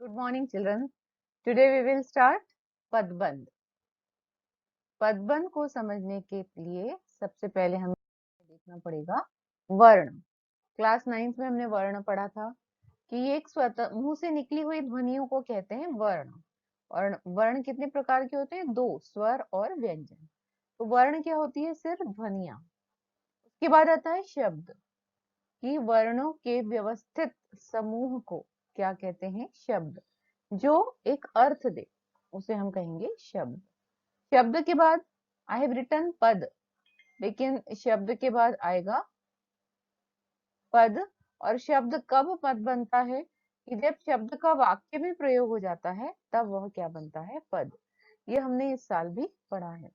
Good morning, children. Today we will start पदबंध. पदबंध को समझने के लिए सबसे पहले हमें देखना पड़ेगा वर्ण. क्लास 9th में हमने वर्ण पढ़ा था कि ये एक स्वतः मुंह से निकली हुई ध्वनियों को कहते हैं वर्ण. और वर्ण कितने प्रकार के होते हैं? 2, स्वर और व्यंजन. तो वर्ण क्या होती है? सिर्फ ध्वनियां. उसके बाद आता है शब्द, कि वर्णों के व्यवस्थित समूह को क्या कहते हैं? शब्द. जो एक अर्थ दे उसे हम कहेंगे शब्द. शब्द के बाद आई हैव रिटन पद, लेकिन शब्द के बाद आएगा पद. और शब्द कब पद बनता है? कि जब शब्द का वाक्य में प्रयोग हो जाता है तब वह क्या बनता है? पद. ये हमने इस साल भी पढ़ा है.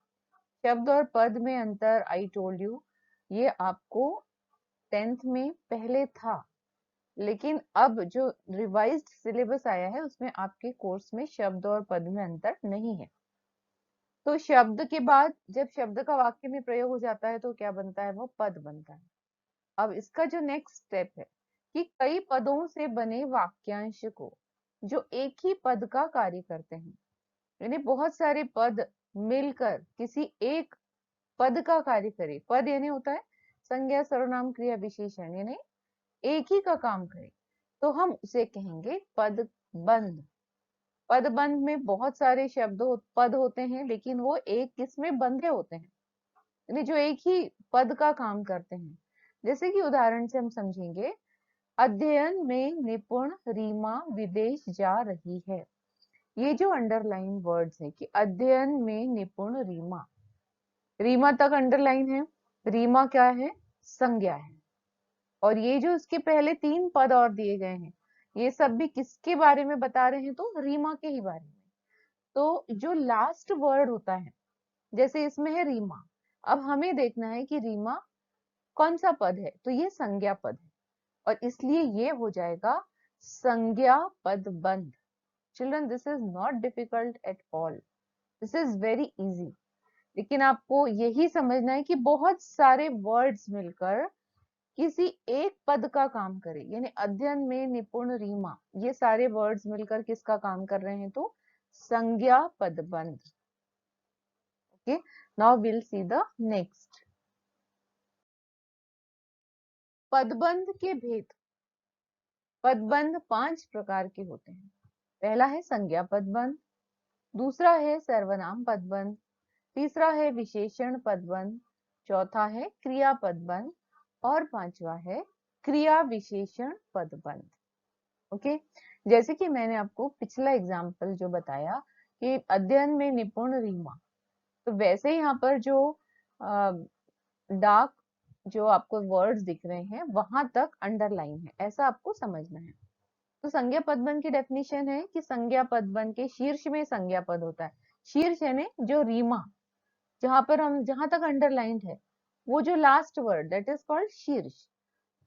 शब्द और पद में अंतर आई टोल्ड यू, ये आपको 10th में पहले था, लेकिन अब जो रिवाइज्ड सिलेबस आया है उसमें आपके कोर्स में शब्द और पद में अंतर नहीं है. तो शब्द के बाद जब शब्द का वाक्य में प्रयोग हो जाता है तो क्या बनता है? वो पद बनता है. अब इसका जो नेक्स्ट स्टेप है कि कई पदों से बने वाक्यांश को जो एक ही पद का कार्य करते हैं, यानी बहुत सारे पद मिलकर किसी एक पद का कार्य करे. पद यानी होता है संज्ञा, सर्वनाम, क्रिया, विशेषण, यानी एक ही का काम करे, तो हम उसे कहेंगे पदबंध. पदबंध में बहुत सारे पद होते हैं, लेकिन वो एक किसमें बंधे होते हैं, यानी जो एक ही पद का काम करते हैं. जैसे कि उदाहरण से हम समझेंगे, अध्ययन में निपुण रीमा विदेश जा रही है. ये जो अंडरलाइन वर्ड्स है कि अध्ययन में निपुण रीमा, रीमा तक अंडरलाइन है. रीमा क्या है? संज्ञा है. और ये जो इसके पहले 3 पद और दिए गए हैं, ये सब भी किसके बारे में बता रहे हैं? तो रीमा के ही बारे में. तो जो लास्ट वर्ड होता है, जैसे इसमें है रीमा, अब हमें देखना है कि रीमा कौन सा पद है, तो ये संज्ञा पद है और इसलिए ये हो जाएगा संज्ञा पदबंध. Children, this is not difficult at all, this is very easy. लेकिन आपको यही समझना है कि बहुत सारे वर्ड्स मिलकर किसी एक पद का काम करे, यानी अध्ययन में निपुण रीमा, ये सारे वर्ड्स मिलकर किसका काम कर रहे हैं? तो संज्ञा पदबंध. Okay, now will see the next. पदबंध के भेद. पदबंध 5 प्रकार के होते हैं. पहला है संज्ञा पदबंध, दूसरा है सर्वनाम पदबंध, तीसरा है विशेषण पदबंध, चौथा है क्रिया पदबंध और पांचवा है क्रिया विशेषण पदबंध. ओके, जैसे कि मैंने आपको पिछला एग्जाम्पल जो बताया कि अध्ययन में निपुण रीमा, तो वैसे यहाँ पर जो डार्क जो आपको वर्ड्स दिख रहे हैं वहां तक अंडरलाइन है, ऐसा आपको समझना है. तो संज्ञा पदबंध की डेफिनेशन है कि संज्ञा पदबंध के शीर्ष में संज्ञा पद होता है. शीर्ष यानी जो रीमा, जहां तक अंडरलाइंड है, वो जो last word, that is called शीर्ष.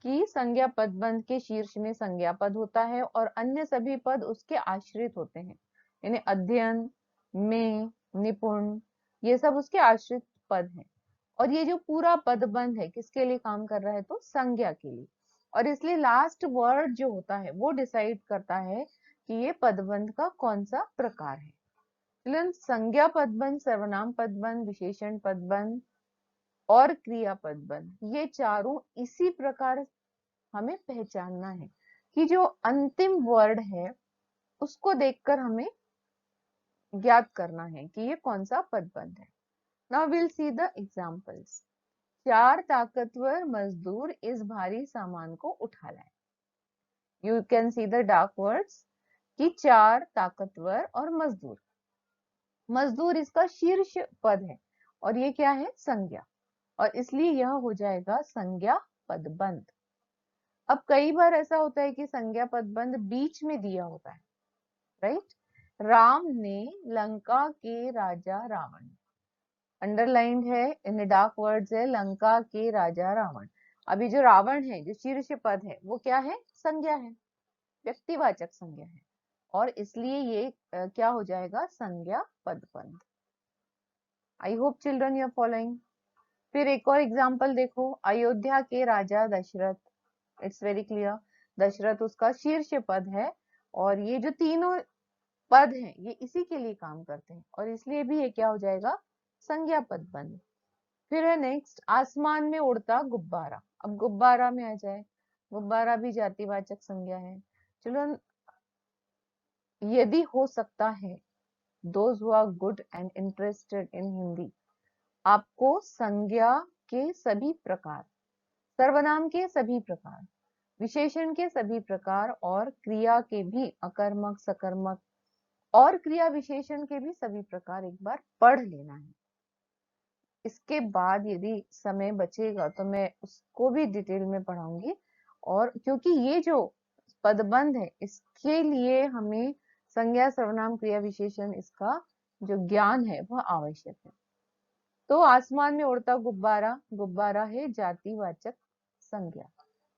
कि संज्ञा पदबंध के शीर्ष में संज्ञा पद होता है और अन्य सभी पद उसके आश्रित होते हैं, यानी अध्ययन में, निपुण, ये सब उसके आश्रित पद हैं. और ये जो पूरा पदबंध है किसके लिए काम कर रहा है? तो संज्ञा के लिए. और इसलिए लास्ट वर्ड जो होता है वो डिसाइड करता है कि ये पदबंध का कौन सा प्रकार है. संज्ञा पदबंध, सर्वनाम पदबंध, विशेषण पदबंध और क्रिया पदबंध, ये चारों इसी प्रकार हमें पहचानना है कि जो अंतिम वर्ड है उसको देखकर हमें ज्ञात करना है कि ये कौन सा पदबंध है. Now will see the examples. 4 ताकतवर मजदूर इस भारी सामान को उठा लाए. You can see the dark words कि 4 ताकतवर और मजदूर. मजदूर इसका शीर्ष पद है और ये क्या है? संज्ञा, और इसलिए यह हो जाएगा संज्ञा पदबंध. अब कई बार ऐसा होता है कि संज्ञा पदबंध बीच में दिया होता है, राइट. राम ने लंका के राजा रावण, अंडरलाइंड है, इन डार्क वर्ड्स है लंका के राजा रावण. अभी जो रावण है, जो शीर्ष पद है, वो क्या है? संज्ञा है, व्यक्तिवाचक संज्ञा है, और इसलिए ये क्या हो जाएगा? संज्ञा पदबंध. I hope children you are following. फिर एक और एग्जाम्पल देखो, अयोध्या के राजा Dasharath. It's very clear, Dasharath उसका शीर्ष पद है और ये जो तीनों पद हैं ये इसी के लिए काम करते हैं और इसलिए भी ये क्या हो जाएगा, संज्ञा पद बंध। फिर है नेक्स्ट, आसमान में उड़ता गुब्बारा। अब गुब्बारा में आ जाए, गुब्बारा भी जातिवाचक संज्ञा है। चलो, यदि हो सकता है, those who are good and interested in Hindi, आपको संज्ञा के सभी प्रकार, सर्वनाम के सभी प्रकार, विशेषण के सभी प्रकार और क्रिया के भी, अकर्मक सकर्मक और क्रिया विशेषण के भी सभी प्रकार एक बार पढ़ लेना है। इसके बाद यदि समय बचेगा तो मैं उसको भी डिटेल में पढ़ाऊंगी, और क्योंकि ये जो पदबंध है इसके लिए हमें संज्ञा सर्वनाम क्रिया विशेषण इसका जो ज्ञान है वह आवश्यक है। तो आसमान में उड़ता गुब्बारा, गुब्बारा है जातिवाचक संज्ञा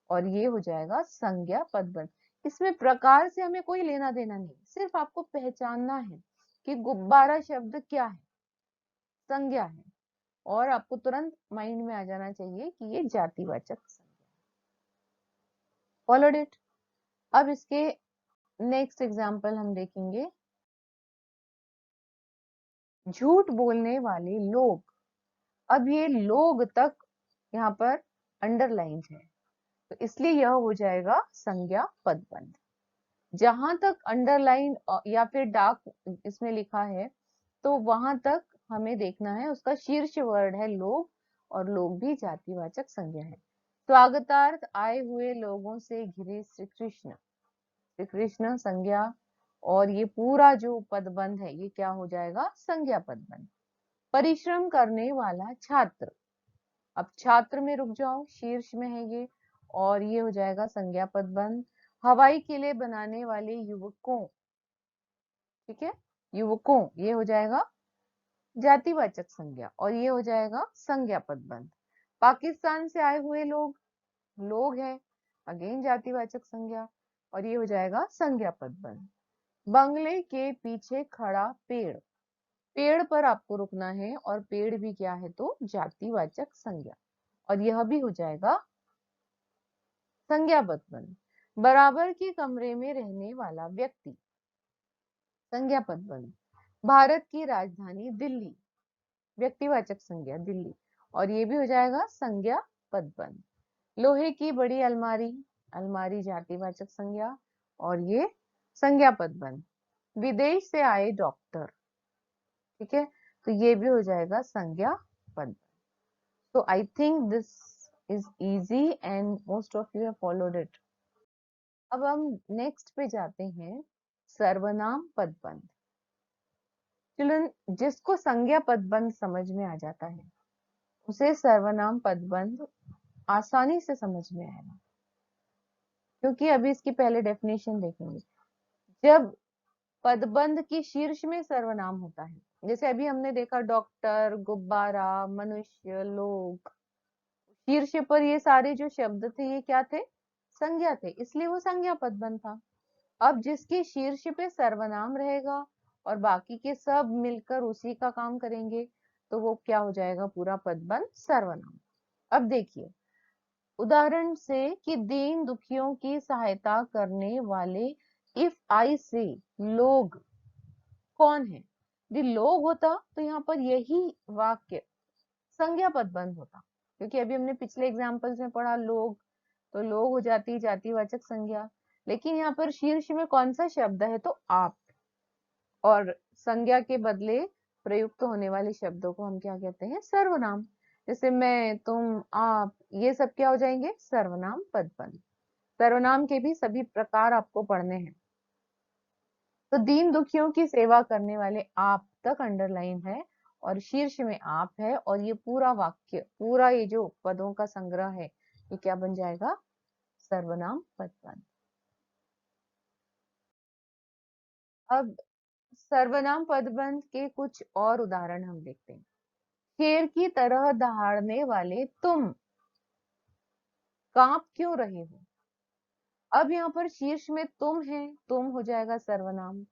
और ये हो जाएगा संज्ञा पदबंध। इसमें प्रकार से हमें कोई लेना देना नहीं, सिर्फ आपको पहचानना है कि गुब्बारा शब्द क्या है, संज्ञा है, और आपको तुरंत माइंड में आ जाना चाहिए कि ये जातिवाचक संज्ञा है। Followed it. अब इसके नेक्स्ट एग्जाम्पल हम देखेंगे, झूठ बोलने वाले लोग। अब ये लोग तक यहाँ पर अंडरलाइन है तो इसलिए यह हो जाएगा संज्ञा पदबंध। जहां तक अंडरलाइन या फिर डार्क इसमें लिखा है तो वहां तक हमें देखना है, उसका शीर्ष वर्ड है लोग और लोग भी जातिवाचक संज्ञा है। स्वागतार्थ आए हुए लोगों से घिरे श्री कृष्ण, श्री कृष्ण संज्ञा, और ये पूरा जो पदबंध है ये क्या हो जाएगा, संज्ञा पदबंध। परिश्रम करने वाला छात्र, अब छात्र में रुक जाओ, शीर्ष में है ये और ये हो जाएगा संज्ञा पदबंध। हवाई किले बनाने वाले युवकों, ठीक है, युवकों ये हो जाएगा जातिवाचक संज्ञा और ये हो जाएगा संज्ञा पदबंध। पाकिस्तान से आए हुए लोग, लोग है, अगेन जातिवाचक संज्ञा और ये हो जाएगा संज्ञा पदबंध। बंगले के पीछे खड़ा पेड़, पेड़ पर आपको रुकना है और पेड़ भी क्या है तो जातिवाचक संज्ञा और यह भी हो जाएगा संज्ञा पदबंध। बराबर के कमरे में रहने वाला व्यक्ति, संज्ञा पदबंध। भारत की राजधानी दिल्ली, व्यक्तिवाचक संज्ञा दिल्ली और ये भी हो जाएगा संज्ञा पदबंध। लोहे की बड़ी अलमारी, अलमारी जातिवाचक संज्ञा और ये संज्ञा पदबंध। विदेश से आए डॉक्टर, ठीक है, तो ये भी हो जाएगा संज्ञा पदबंध। So I think this is easy and most of you have followed it. अब हम नेक्स्ट पे जाते हैं, सर्वनाम पदबंध। चिल्ड्रन, जिसको संज्ञा पदबंध समझ में आ जाता है उसे सर्वनाम पदबंध आसानी से समझ में आएगा, क्योंकि अभी इसकी पहले डेफिनेशन देखेंगे। जब पदबंध की शीर्ष में सर्वनाम होता है, जैसे अभी हमने देखा डॉक्टर, गुब्बारा, मनुष्य, लोग, शीर्ष पर ये सारे जो शब्द थे ये क्या थे, संज्ञा थे, इसलिए वो संज्ञा पदबंध था। अब जिसके शीर्ष पे सर्वनाम रहेगा और बाकी के सब मिलकर उसी का काम करेंगे तो वो क्या हो जाएगा, पूरा पदबंध सर्वनाम। अब देखिए उदाहरण से कि दीन दुखियों की सहायता करने वाले, इफ आई से लोग कौन है, यदि लोग होता तो यहाँ पर यही वाक्य संज्ञा पदबंध होता, क्योंकि अभी हमने पिछले एग्जाम्पल्स में पढ़ा लोग, तो लोग हो जाती जातिवाचक संज्ञा, लेकिन यहाँ पर शीर्ष में कौन सा शब्द है तो आप, और संज्ञा के बदले प्रयुक्त होने वाले शब्दों को हम क्या कहते हैं, सर्वनाम। जैसे मैं, तुम, आप, ये सब क्या हो जाएंगे, सर्वनाम पदबंध। सर्वनाम के भी सभी प्रकार आपको पढ़ने हैं। तो दीन दुखियों की सेवा करने वाले आप तक अंडरलाइन है और शीर्ष में आप है और ये पूरा वाक्य, पूरा ये जो पदों का संग्रह है ये क्या बन जाएगा, सर्वनाम पदबंध। अब सर्वनाम पदबंध के कुछ और उदाहरण हम देखते हैं। शेर की तरह दहाड़ने वाले तुम कांप क्यों रहे हो। अब यहाँ पर शीर्ष में तुम है, तुम हो जाएगा सर्वनाम।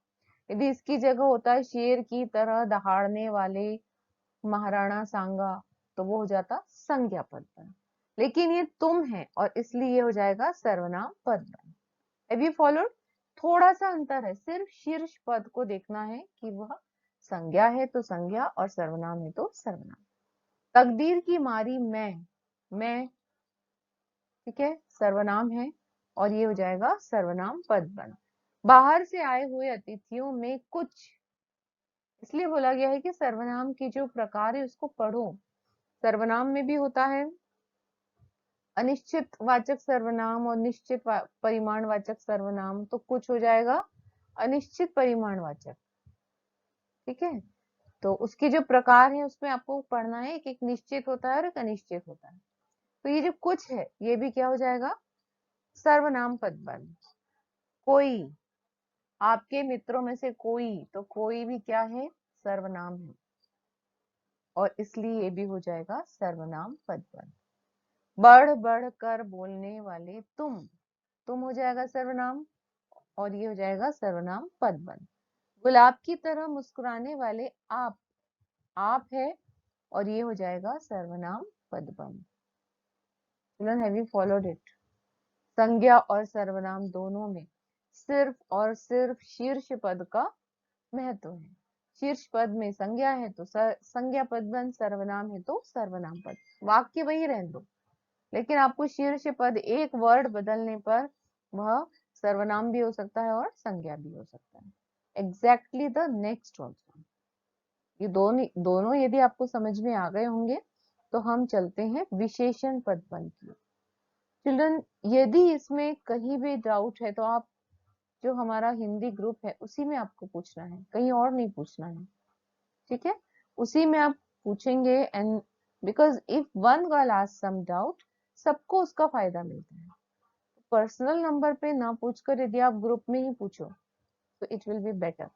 यदि इसकी जगह होता है शेर की तरह दहाड़ने वाले महाराणा सांगा तो वो हो जाता संज्ञा पदबंध, लेकिन ये तुम है और इसलिए ये हो जाएगा सर्वनाम पदबंध। Have you followed. थोड़ा सा अंतर है, सिर्फ शीर्ष पद को देखना है कि वह संज्ञा है तो संज्ञा और सर्वनाम है तो सर्वनाम। तकदीर की मारी मैं, ठीक है, सर्वनाम है और ये हो जाएगा सर्वनाम पदबंध। बाहर से आए हुए अतिथियों में कुछ, इसलिए बोला गया है कि सर्वनाम की जो प्रकार है उसको पढ़ो। सर्वनाम में भी होता है अनिश्चित वाचक सर्वनाम और निश्चित परिमाण वाचक सर्वनाम, तो कुछ हो जाएगा अनिश्चित परिमाण वाचक, ठीक है। तो उसके जो प्रकार है उसमें आपको पढ़ना है, एक निश्चित होता है और एक अनिश्चित होता है। तो ये जो कुछ है ये भी क्या हो जाएगा, सर्वनाम पदबंध। कोई, आपके मित्रों में से कोई, तो कोई भी क्या है, सर्वनाम है और इसलिए ये भी हो जाएगा सर्वनाम पदबंध। बढ़ बढ़ कर बोलने वाले तुम हो जाएगा सर्वनाम और ये हो जाएगा सर्वनाम पदबंध। गुलाब की तरह मुस्कुराने वाले आप है और ये हो जाएगा सर्वनाम पदबंध। Children, have you followed it? संज्ञा और सर्वनाम दोनों में सिर्फ और सिर्फ शीर्ष पद का महत्व है। शीर्ष पद में संज्ञा है तो संज्ञा पदबंध, सर्वनाम है तो सर्वनाम पद। वाक्य वही रहने दो, लेकिन आपको शीर्ष पद एक वर्ड बदलने पर वह सर्वनाम भी हो सकता है और संज्ञा भी हो सकता है। Exactly the next also. ये दोनों यदि आपको समझ में आ गए होंगे तो हम चलते हैं विशेषण पदबंध की। चिल्ड्रन, यदि इसमें कहीं भी डाउट है तो आप जो हमारा हिंदी ग्रुप है उसी में आपको पूछना है, कहीं और नहीं पूछना है, ठीक है। उसी में आप पूछेंगे and because if one girl asks some doubt, सबको उसका फायदा मिलता है। पर्सनल नंबर पे ना पूछकर यदि आप ग्रुप में ही पूछो तो इट विल बी बेटर।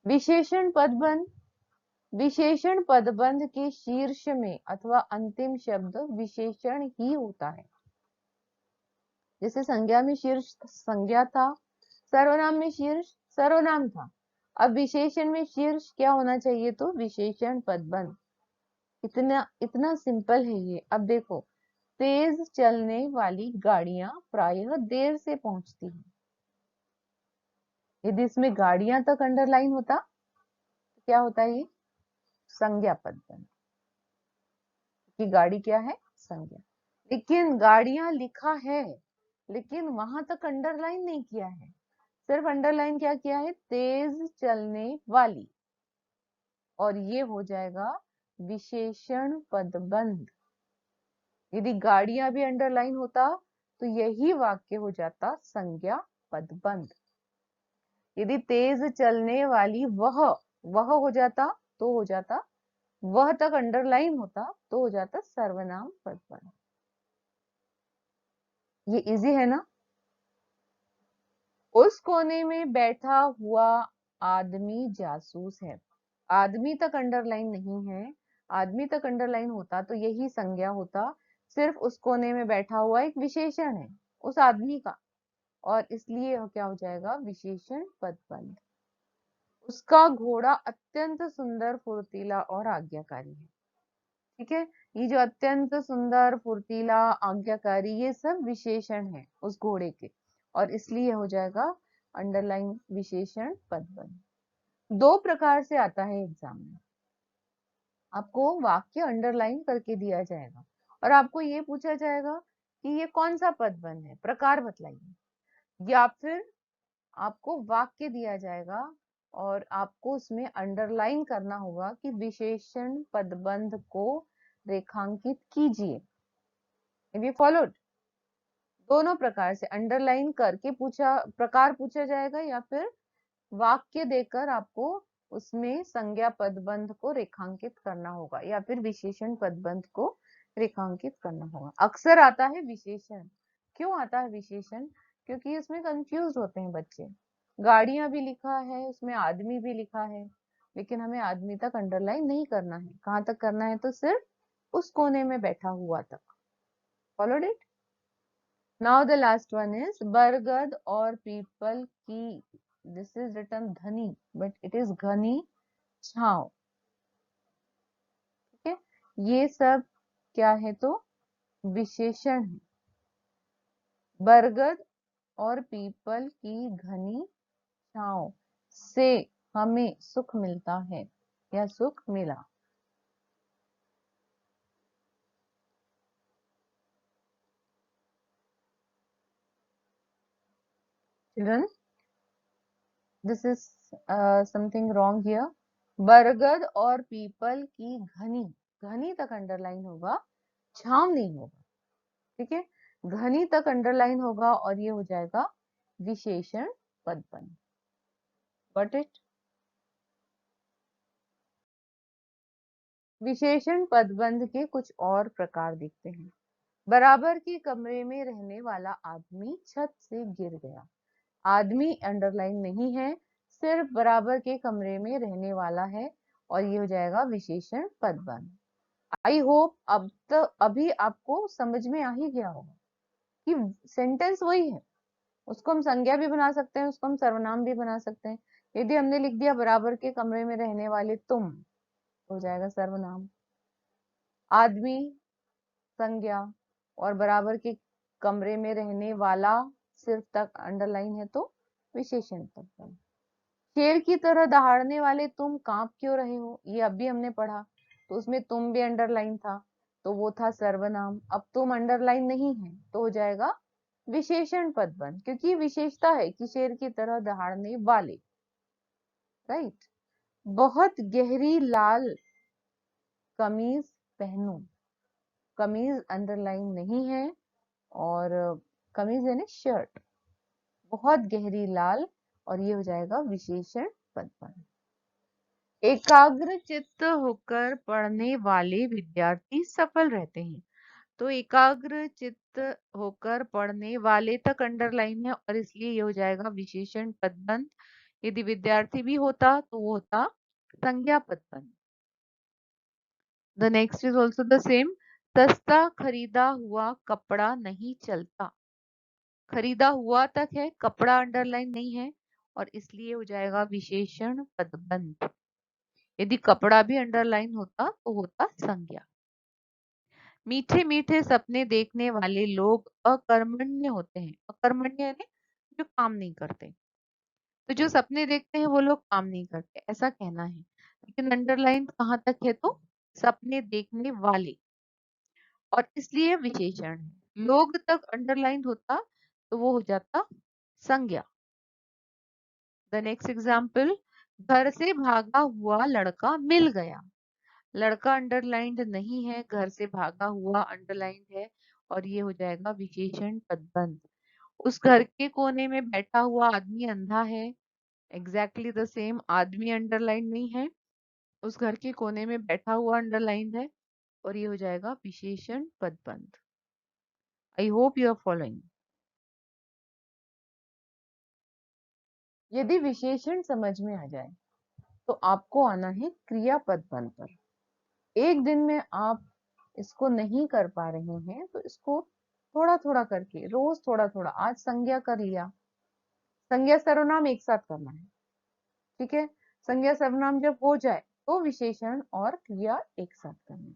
विशेषण पदबंध, विशेषण पदबंध के शीर्ष में अथवा अंतिम शब्द विशेषण ही होता है। जैसे संज्ञा में शीर्ष संज्ञा था, सर्वनाम में शीर्ष सर्वनाम था, अब विशेषण में शीर्ष क्या होना चाहिए, तो विशेषण पदबंध। इतना इतना सिंपल है ये। अब देखो, तेज चलने वाली गाड़ियां प्रायः देर से पहुंचती हैं। यदि इसमें गाड़ियां तक अंडरलाइन होता तो क्या होता है, ये संज्ञा पदबंध, कि गाड़ी क्या है, संज्ञा। लेकिन गाड़ियां लिखा है लेकिन वहां तक अंडरलाइन नहीं किया है, सिर्फ अंडरलाइन क्या किया है, तेज चलने वाली, और ये हो जाएगा विशेषण पदबंध। यदि गाड़ियां भी अंडरलाइन होता तो यही वाक्य हो जाता संज्ञा पदबंध। यदि तेज चलने वाली वह हो जाता तो हो जाता, वह तक अंडरलाइन होता तो हो जाता सर्वनाम पदबंध। ये इजी है ना। उस कोने में बैठा हुआ आदमी जासूस है। आदमी तक अंडरलाइन नहीं है, आदमी तक अंडरलाइन होता तो यही संज्ञा होता, सिर्फ उस कोने में बैठा हुआ एक विशेषण है उस आदमी का, और इसलिए क्या हो जाएगा, विशेषण पदबंध। उसका घोड़ा अत्यंत सुंदर, फुर्तीला और आज्ञाकारी है। ठीक है, ये जो अत्यंत सुंदर, फुर्तीला, आज्ञाकारी, ये सब विशेषण है उस घोड़े के, और इसलिए हो जाएगा अंडरलाइन विशेषण पदबंध। दो प्रकार से आता है एग्जाम में, आपको वाक्य अंडरलाइन करके दिया जाएगा और आपको ये पूछा जाएगा कि ये कौन सा पदबंध है, प्रकार बतलाइए, या फिर आपको वाक्य दिया जाएगा और आपको उसमें अंडरलाइन करना होगा कि विशेषण पदबंध को रेखांकित कीजिए। ये फॉलोड, दोनों प्रकार से अंडरलाइन करके प्रकार पूछा जाएगा या फिर वाक्य देकर आपको उसमें संज्ञा पदबंध को रेखांकित करना होगा या फिर विशेषण पदबंध को रेखांकित करना होगा। अक्सर आता है विशेषण। क्यों आता है विशेषण, क्योंकि उसमें कंफ्यूज होते हैं बच्चे। गाड़ियां भी लिखा है, उसमें आदमी भी लिखा है, लेकिन हमें आदमी तक अंडरलाइन नहीं करना है। कहाँ तक करना है, तो सिर्फ उस कोने में बैठा हुआ तक। Followed it. Now the last one is बरगद और पीपल की, दिस इज रिटन धनी बट इट इज घनी छाव। ठीक है, ये सब क्या है, तो विशेषण है। बरगद और पीपल की घनी छांव से हमें सुख मिलता है या सुख मिला। Children, this is something wrong here. बरगद और पीपल की घनी, घनी तक अंडरलाइन होगा, छांव नहीं होगा, ठीक है। घनी तक अंडरलाइन होगा और ये हो जाएगा विशेषण पदबंध। Got it? विशेषण पदबंध के कुछ और प्रकार देखते हैं। बराबर के कमरे में रहने वाला आदमी छत से गिर गया। आदमी अंडरलाइन नहीं है, सिर्फ बराबर के कमरे में रहने वाला है और ये हो जाएगा विशेषण पदबंध। आई होप अब तक अभी आपको समझ में आ ही गया होगा कि सेंटेंस वही है, उसको हम संज्ञा भी बना सकते हैं, उसको हम सर्वनाम भी बना सकते हैं। यदि हमने लिख दिया बराबर के कमरे में रहने वाले तुम, हो जाएगा सर्वनाम। आदमी संज्ञा और बराबर के कमरे में रहने वाला सिर्फ तक अंडरलाइन है तो विशेषण पदबंध। शेर की तरह दहाड़ने वाले तुम कांप क्यों रहे हो, ये अभी हमने पढ़ा, तो उसमें तुम भी अंडरलाइन था तो वो था सर्वनाम। अब तुम अंडरलाइन नहीं है तो हो जाएगा विशेषण पदबंध, क्योंकि विशेषता है कि शेर की तरह दहाड़ने वाले। राइट। बहुत गहरी लाल कमीज पहनो, कमीज अंडरलाइन नहीं है और कमीज यानी शर्ट, बहुत गहरी लाल और ये हो जाएगा विशेषण पदबंध। एकाग्र चित्त होकर पढ़ने वाले विद्यार्थी सफल रहते हैं। तो एकाग्र चित्त होकर पढ़ने वाले तक अंडरलाइन है और इसलिए ये हो जाएगा विशेषण पदबंध। यदि विद्यार्थी भी होता तो वो होता संज्ञा पदबंध। The next is also the same. सस्ता खरीदा हुआ कपड़ा नहीं चलता। खरीदा हुआ तक है, कपड़ा अंडरलाइन नहीं है और इसलिए हो जाएगा विशेषण पदबंध। यदि कपड़ा भी अंडरलाइन होता तो होता संज्ञा। मीठे मीठे सपने देखने वाले लोग अकर्मण्य होते हैं। अकर्मण्य यानी जो काम नहीं करते, तो जो सपने देखते हैं वो लोग काम नहीं करते ऐसा कहना है। लेकिन अंडरलाइन कहाँ तक है तो सपने देखने वाले और इसलिए विशेषण है। लोग तक अंडरलाइन होता तो वो हो जाता संज्ञा। द नेक्स्ट एग्जाम्पल, घर से भागा हुआ लड़का मिल गया। लड़का अंडरलाइंड नहीं है, घर से भागा हुआ अंडरलाइंड है और ये हो जाएगा विशेषण पदबंध। उस घर के कोने में बैठा हुआ आदमी अंधा है। एग्जैक्टली द सेम, आदमी अंडरलाइन नहीं है, उस घर के कोने में बैठा हुआ अंडरलाइंड है और ये हो जाएगा विशेषण पदबंध। I hope you are following. यदि विशेषण समझ में आ जाए तो आपको आना है क्रिया पदबंध पर। एक दिन में आप इसको नहीं कर पा रहे हैं तो इसको थोड़ा थोड़ा करके रोज थोड़ा थोड़ा, आज संज्ञा कर लिया, संज्ञा सर्वनाम एक साथ करना है, ठीक है। संज्ञा सर्वनाम जब हो जाए तो विशेषण और क्रिया एक साथ करना है।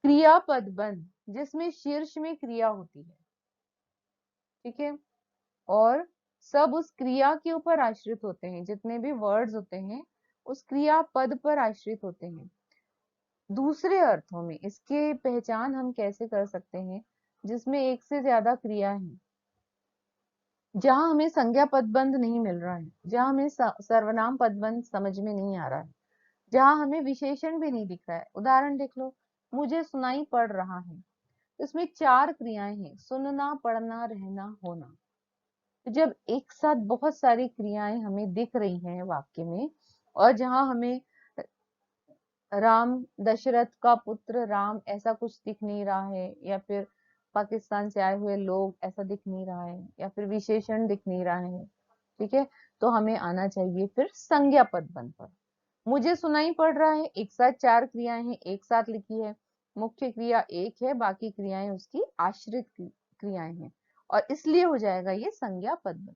क्रिया पदबंध जिसमें शीर्ष में क्रिया होती है, ठीक है, और सब उस क्रिया के ऊपर आश्रित होते हैं, जितने भी वर्ड्स होते हैं उस क्रिया पद पर आश्रित होते हैं। दूसरे अर्थों में इसके पहचान हम कैसे कर सकते हैं, जिसमें एक से ज्यादा क्रिया है, जहां हमें संज्ञा पदबंध नहीं मिल रहा है, जहां हमें सर्वनाम पदबंध समझ में नहीं आ रहा है, जहां हमें विशेषण भी नहीं दिख रहा है। उदाहरण देख लो, मुझे सुनाई पड़ रहा है, इसमें 4 क्रियाएं हैं, सुनना, पढ़ना, रहना, होना। तो जब एक साथ बहुत सारी क्रियाएं हमें दिख रही हैं वाक्य में और जहां हमें राम, दशरथ का पुत्र राम ऐसा कुछ दिख नहीं रहा है, या फिर पाकिस्तान से आए हुए लोग ऐसा दिख नहीं रहा है, या फिर विशेषण दिख नहीं रहा है, ठीक है, तो हमें आना चाहिए फिर संज्ञा पदबंध पर। मुझे सुनाई पड़ रहा है, एक साथ 4 क्रियाएं हैं, एक साथ लिखी है, मुख्य क्रिया एक है, बाकी क्रियाएं उसकी आश्रित क्रियाएं हैं और इसलिए हो जाएगा ये संज्ञा पदबंध।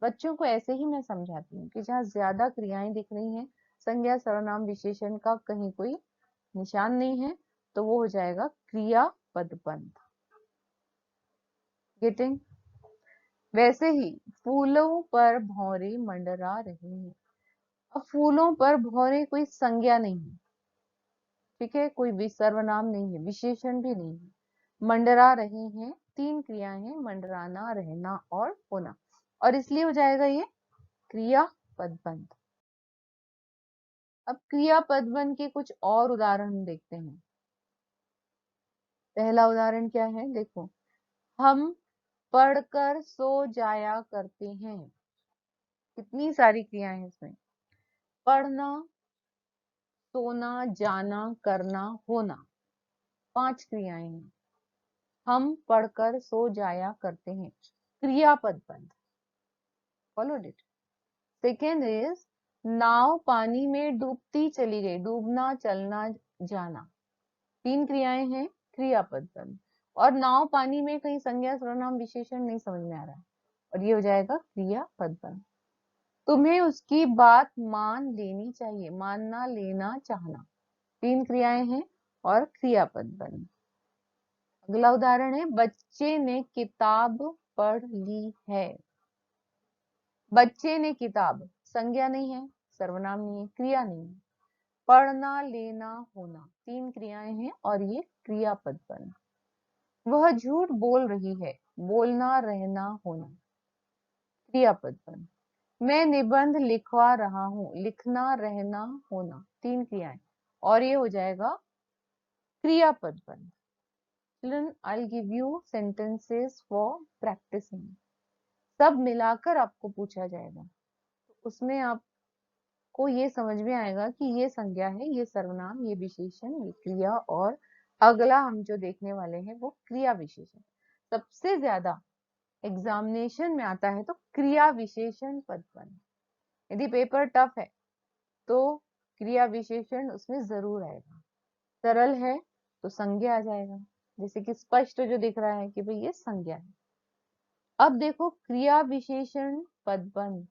बच्चों को ऐसे ही मैं समझाती हूँ कि जहाँ ज्यादा क्रियाएं दिख रही हैं, संज्ञा सर्वनाम विशेषण का कहीं कोई निशान नहीं है, तो वो हो जाएगा क्रिया पदबंध। गेटिंग? वैसे ही फूलों पर भौरे मंडरा रहे हैं। अब फूलों पर भौरे कोई संज्ञा नहीं है, ठीक है, कोई भी सर्वनाम नहीं है, विशेषण भी नहीं है। मंडरा रहे हैं, तीन क्रियाएं हैं, मंडराना, रहना और होना, और इसलिए हो जाएगा ये क्रिया पदबंध। अब क्रिया पदबंध के कुछ और उदाहरण देखते हैं। पहला उदाहरण क्या है, देखो, हम पढ़कर सो जाया करते हैं। कितनी सारी क्रियाएं हैं इसमें, पढ़ना, सोना, जाना, करना, होना, 5 क्रियाएं हैं। हम पढ़कर सो जाया करते हैं, क्रियापद बंध, फॉलोड इट। सेकेंड इज नाव पानी में डूबती चली गई, डूबना, चलना, जाना, 3 क्रियाएं हैं, क्रियापद बंध। और नाव पानी में कहीं संज्ञा सर्वनाम विशेषण नहीं समझ में आ रहा है, और ये हो जाएगा क्रियापद बंध। तुम्हें उसकी बात मान लेनी चाहिए, मानना, लेना, चाहना, 3 क्रियाएं हैं और क्रियापद बंध। अगला उदाहरण है बच्चे ने किताब पढ़ ली है। बच्चे ने किताब, संज्ञा नहीं है, सर्वनाम नहीं है, क्रिया नहीं है। पढ़ना, लेना, होना, 3 क्रियाएं हैं और ये क्रियापद बन। वह झूठ बोल रही है, बोलना, रहना, होना, क्रियापद बन। मैं निबंध लिखवा रहा हूँ, लिखना, रहना, होना, 3 क्रियाएं और ये हो जाएगा क्रियापद बन। Children, I'll give you sentences for practicing. सब मिलाकर आपको पूछा जाएगा, तो उसमें आपको ये समझ में आएगा कि ये संज्ञा है, ये सर्वनाम, ये विशेषण, ये क्रिया, और अगला हम जो देखने वाले हैं वो क्रिया विशेषण। सबसे ज्यादा एग्जामिनेशन में आता है तो क्रिया विशेषण पदबंध। यदि पेपर टफ है तो क्रिया विशेषण उसमें जरूर आएगा, सरल है तो संज्ञा आ जाएगा, जैसे कि स्पष्ट जो दिख रहा है कि भाई ये संज्ञा है। अब देखो क्रिया विशेषण पदबंध,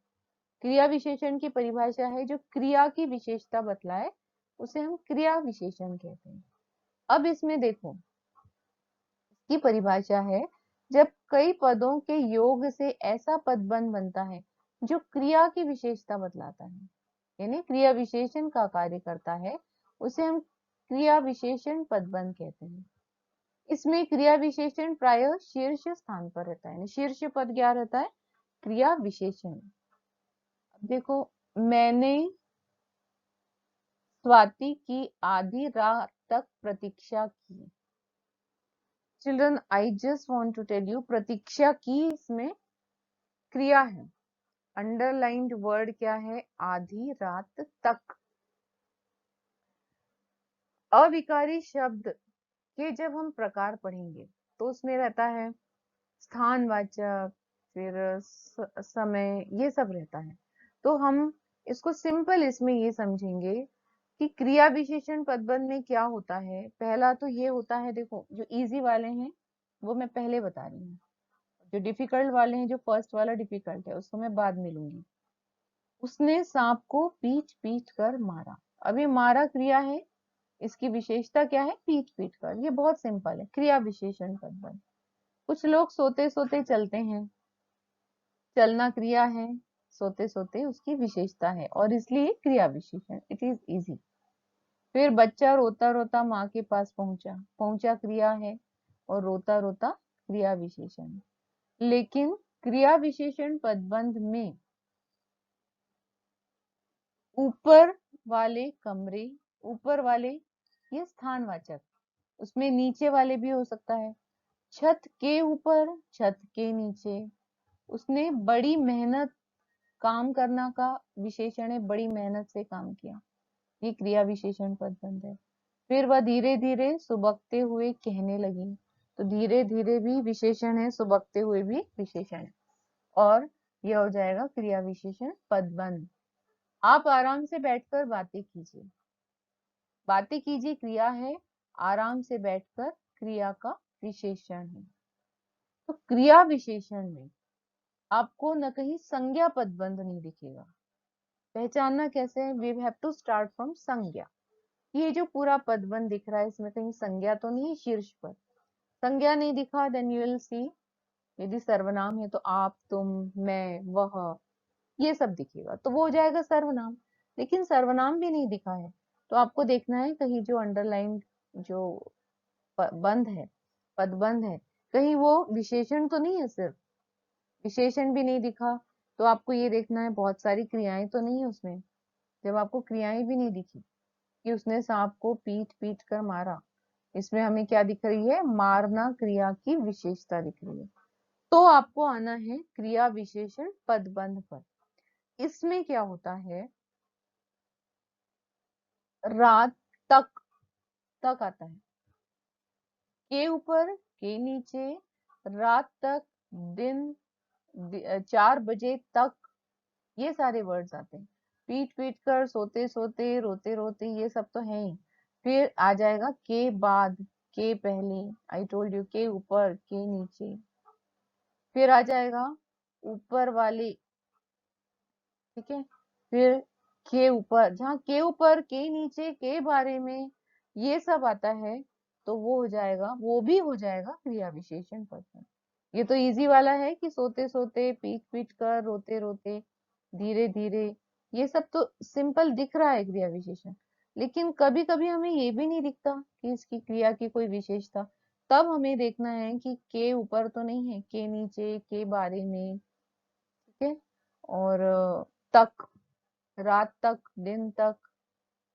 क्रिया विशेषण की परिभाषा है जो क्रिया की विशेषता बतलाए उसे हम क्रिया विशेषण कहते हैं। अब इसमें देखो की परिभाषा है जब कई पदों के योग से ऐसा पदबंध बनता है जो क्रिया की विशेषता बतलाता है, यानी क्रिया विशेषण का कार्य करता है, उसे हम क्रिया विशेषण पदबंध कहते हैं। इसमें क्रिया विशेषण प्रायः शीर्ष स्थान पर रहता है, शीर्ष पद क्या रहता है, क्रिया विशेषण। अब देखो, मैंने स्वाति की आधी रात तक प्रतीक्षा की। Children, I just want to tell you, प्रतीक्षा की इसमें क्रिया है, अंडरलाइंड वर्ड क्या है, आधी रात तक। अविकारी शब्द के जब हम प्रकार पढ़ेंगे तो उसमें रहता है स्थानवाचक, फिर समय, ये सब रहता है। तो हम इसको सिंपल इसमें ये समझेंगे कि क्रिया विशेषण पदबंध में क्या होता है। पहला तो ये होता है, देखो जो इजी वाले हैं वो मैं पहले बता रही हूँ, जो डिफिकल्ट वाले हैं, जो फर्स्ट वाला डिफिकल्ट है उसको मैं बाद में लूंगी। उसने सांप को पीट पीट कर मारा। अब ये मारा क्रिया है, इसकी विशेषता क्या है, पीट पीट कर, ये बहुत सिंपल है, क्रिया विशेषण पदबंध। कुछ लोग सोते सोते चलते हैं, चलना क्रिया है, सोते सोते उसकी विशेषता है और इसलिए क्रिया विशेषण, इट इज इजी। फिर बच्चा रोता रोता माँ के पास पहुंचा, पहुंचा क्रिया है और रोता रोता क्रिया विशेषण। लेकिन क्रिया विशेषण पदबंध में ऊपर वाले कमरे, ऊपर वाले ये स्थानवाचक, उसमें नीचे वाले भी हो सकता है, छत के ऊपर, छत के नीचे। उसने बड़ी मेहनत, काम करना का विशेषण है, बड़ी मेहनत से काम किया, ये क्रिया विशेषण पदबंध है। फिर वह धीरे धीरे सुबकते हुए कहने लगी, तो धीरे धीरे भी विशेषण है, सुबकते हुए भी विशेषण है, और यह हो जाएगा क्रिया विशेषण पदबंध। आप आराम से बैठकर बातें कीजिए, बातें कीजिए क्रिया है, आराम से बैठकर क्रिया का विशेषण है। तो क्रिया विशेषण में आपको न कहीं संज्ञा पदबंध नहीं दिखेगा। पहचानना कैसे है, we have to start from संज्ञा। ये जो पूरा पदबंध दिख रहा है इसमें कहीं संज्ञा तो नहीं है, शीर्ष पर संज्ञा नहीं दिखा, देन यू विल सी यदि सर्वनाम है तो आप, तुम, मैं, वह, ये सब दिखेगा तो वो हो जाएगा सर्वनाम। लेकिन सर्वनाम भी नहीं दिखा है तो आपको देखना है कहीं जो अंडरलाइन जो बंद है, पदबंध है, कहीं वो विशेषण तो नहीं है, सिर्फ विशेषण भी नहीं दिखा तो आपको ये देखना है बहुत सारी क्रियाएं तो नहीं है उसमें। जब आपको क्रियाएं भी नहीं दिखी कि उसने सांप को पीट पीट कर मारा, इसमें हमें क्या दिख रही है, मारना क्रिया की विशेषता दिख रही है, तो आपको आना है क्रिया विशेषण पदबंध पर। इसमें क्या होता है, रात तक, तक आता है, के ऊपर के नीचे, रात तक, दिन, 4 बजे तक, ये सारे वर्ड्स आते हैं। पीट पीट कर, सोते सोते, रोते रोते, ये सब तो है ही। फिर आ जाएगा के बाद, के पहले, आई टोल्ड यू, के ऊपर के नीचे, फिर आ जाएगा ऊपर वाले, ठीक है, फिर के ऊपर, जहाँ के ऊपर के नीचे के बारे में ये सब आता है तो वो हो जाएगा, वो भी हो जाएगा क्रिया विशेषण पद। ये तो इजी वाला है कि सोते सोते, पीट पीट कर, रोते रोते, धीरे धीरे, ये सब तो सिंपल दिख रहा है क्रिया विशेषण। लेकिन कभी कभी हमें ये भी नहीं दिखता कि इसकी क्रिया की कोई विशेषता, तब हमें देखना है कि के ऊपर तो नहीं है, के नीचे, के बारे में, ठीक है, और तक, रात तक, दिन तक,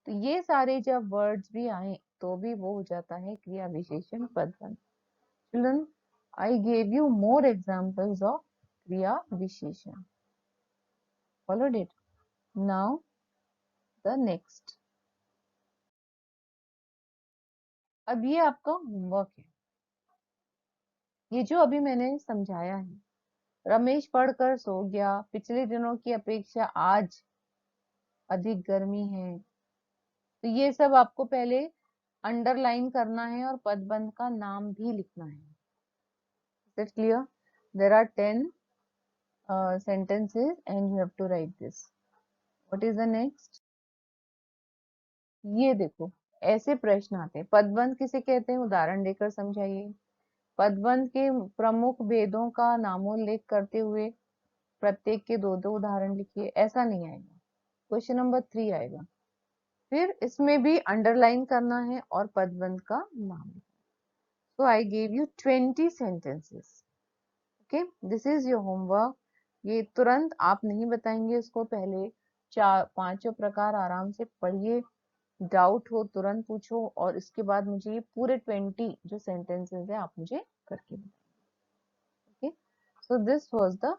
तो ये सारे जब वर्ड्स भी आए तो भी वो हो जाता है क्रिया विशेषण पदबंध। Children, I gave you more examples of Kriya Visheshan. Followed it. Now the next. अब ये आपका होमवर्क है। ये जो अभी मैंने समझाया है, रमेश पढ़कर सो गया, पिछले दिनों की अपेक्षा आज अधिक गर्मी है, तो ये सब आपको पहले अंडरलाइन करना है और पदबंध का नाम भी लिखना है। Is it clear? There are 10 sentences and you have to write this. What is the next? ये देखो, ऐसे प्रश्न आते हैं, पदबंध किसे कहते हैं, उदाहरण देकर समझाइए। पदबंध के प्रमुख भेदों का नामोल्लेख करते हुए प्रत्येक के दो दो उदाहरण लिखिए। ऐसा नहीं आएगा, क्वेश्चन नंबर 3 आएगा। फिर इसमें भी अंडरलाइन करना है और पदबंध का नाम लिखना। So I gave you 20 sentences. Okay, this is your homework. ये तुरंत आप नहीं बताएंगे इसको, पहले 4-5 प्रकार आराम से पढ़िए, डाउट हो तुरंत पूछो, और इसके बाद मुझे ये पूरे 20 जो सेंटेंसेस है आप मुझे करके बताइए। Okay, so this was the